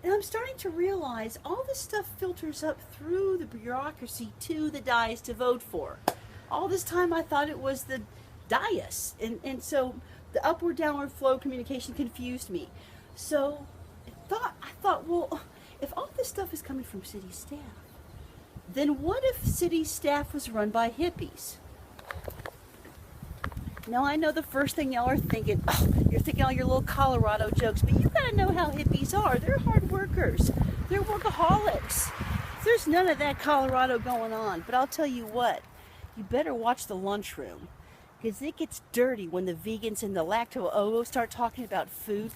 And I'm starting to realize all this stuff filters up through the bureaucracy to the dais to vote for. All this time I thought it was the dais. And so the upward downward flow communication confused me. So I thought, well, if all this stuff is coming from city staff, then what if city staff was run by hippies? Now I know the first thing y'all are thinking, you're thinking all your little Colorado jokes, but you gotta know how hippies are. They're hard workers. They're workaholics. There's none of that Colorado going on. But I'll tell you what, you better watch the lunchroom, because it gets dirty when the vegans and the lacto-ovo start talking about food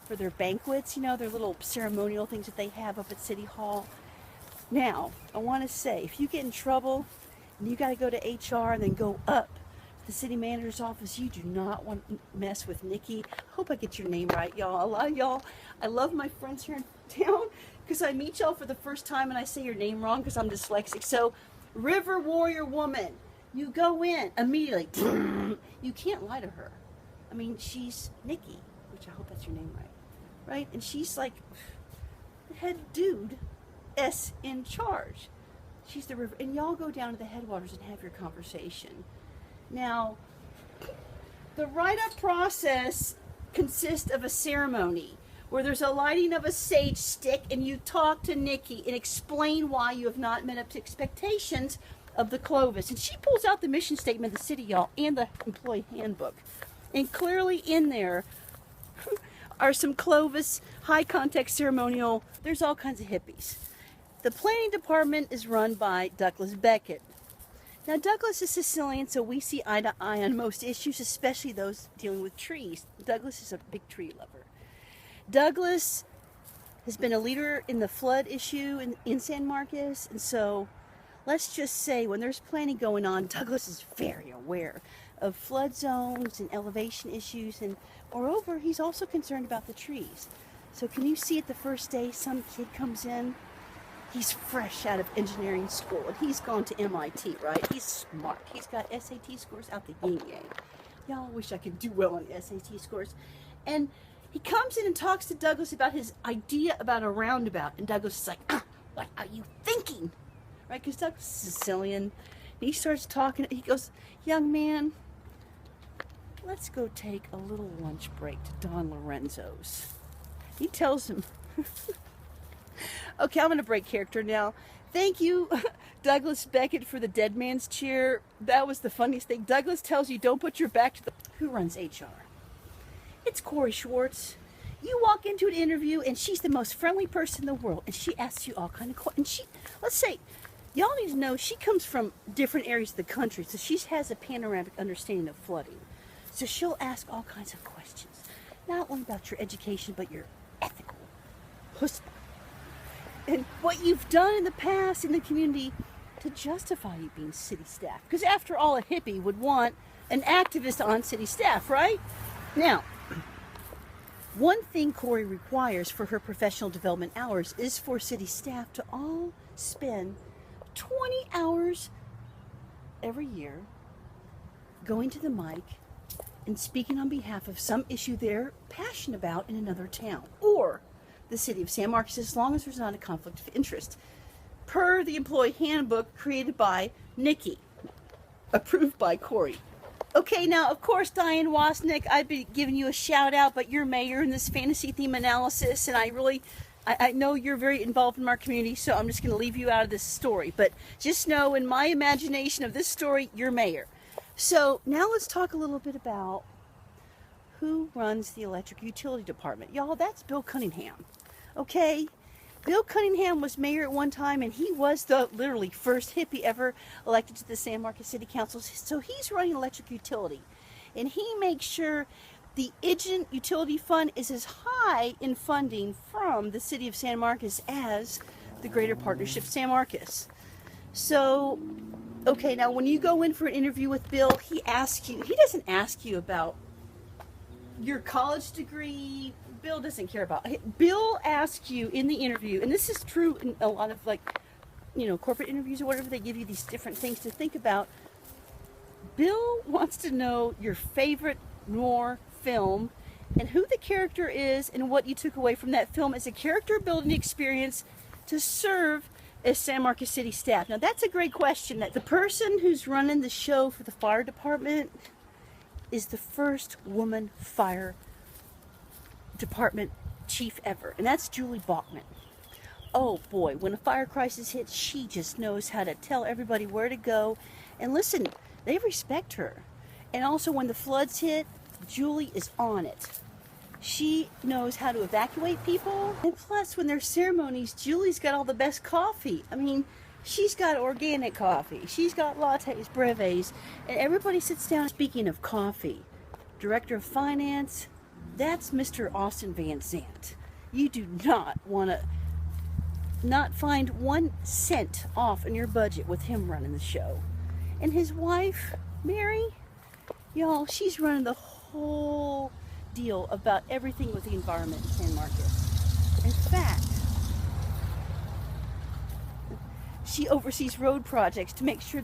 for their banquets, their little ceremonial things that they have up at City Hall. Now, I want to say, if you get in trouble and you got to go to HR and then go up to the city manager's office, you do not want to mess with Nikki. I hope I get your name right, y'all. A lot of y'all, I love my friends here in town because I meet y'all for the first time and I say your name wrong because I'm dyslexic. So, River Warrior Woman, you go in immediately. You can't lie to her. I mean, she's Nikki, which I hope that's your name right? And she's like the head dude S in charge. She's the river, and y'all go down to the headwaters and have your conversation. Now, the write-up process consists of a ceremony where there's a lighting of a sage stick and you talk to Nikki and explain why you have not met up to expectations of the Clovis. And she pulls out the mission statement of the city, y'all, and the employee handbook. And clearly in there are some Clovis high context ceremonial. There's all kinds of hippies. The planning department is run by Douglas Beckett. Now, Douglas is Sicilian, so we see eye to eye on most issues, especially those dealing with trees. Douglas is a big tree lover. Douglas has been a leader in the flood issue in San Marcos, and so let's just say when there's planning going on, Douglas is very aware of flood zones and elevation issues, and moreover, he's also concerned about the trees. So can you see it the first day some kid comes in? He's fresh out of engineering school, and he's gone to MIT, right? He's smart. He's got SAT scores out the yin-yang. Y'all wish I could do well on SAT scores. And he comes in and talks to Douglas about his idea about a roundabout, and Douglas is like, what are you thinking? Right, because Douglas is Sicilian. And he starts talking. He goes, young man, let's go take a little lunch break to Don Lorenzo's. He tells him, okay, I'm going to break character now. Thank you, Douglas Beckett, for the dead man's chair. That was the funniest thing. Douglas tells you don't put your back to the... Who runs HR? It's Corey Schwartz. You walk into an interview and she's the most friendly person in the world, and she asks you all kind of questions. And let's say, y'all need to know she comes from different areas of the country, so she has a panoramic understanding of flooding. So she'll ask all kinds of questions, not only about your education, but your ethical chutzpah and what you've done in the past in the community to justify you being city staff. Because after all, a hippie would want an activist on city staff, right? Now, one thing Corey requires for her professional development hours is for city staff to all spend 20 hours every year going to the mic and speaking on behalf of some issue they're passionate about in another town or the city of San Marcos, as long as there's not a conflict of interest, per the employee handbook created by Nikki, approved by Corey. Okay, now, of course, Diane Wasnick, I've been giving you a shout out, but you're mayor in this fantasy theme analysis, and I know you're very involved in our community, so I'm just going to leave you out of this story. But just know, in my imagination of this story, you're mayor. So now let's talk a little bit about who runs the electric utility department. Y'all, that's Bill Cunningham. Okay? Bill Cunningham was mayor at one time, and he was the literally first hippie ever elected to the San Marcos City Council. So he's running electric utility. And he makes sure the Igent Utility Fund is as high in funding from the city of San Marcos as the Greater Partnership San Marcos. So, okay, now when you go in for an interview with Bill, he doesn't ask you about your college degree. Bill doesn't care about. Bill asks you in the interview, and this is true in a lot of corporate interviews or whatever, they give you these different things to think about. Bill wants to know your favorite noir film and who the character is and what you took away from that film as a character building experience to serve as San Marcos City staff. Now that's a great question. That the person who's running the show for the fire department is the first woman fire department chief ever, and that's Julie Bachman. Oh boy, when a fire crisis hits, she just knows how to tell everybody where to go. And listen, they respect her. And also when the floods hit, Julie is on it. She knows how to evacuate people. And plus, when there's ceremonies, Julie's got all the best coffee. I mean, she's got organic coffee. She's got lattes, brevets, and everybody sits down. Speaking of coffee, Director of Finance, that's Mr. Austin Van Zandt. You do not want to not find 1 cent off in your budget with him running the show. And his wife, Mary, y'all, she's running the whole deal about everything with the environment in San Marcos. In fact, she oversees road projects to make sure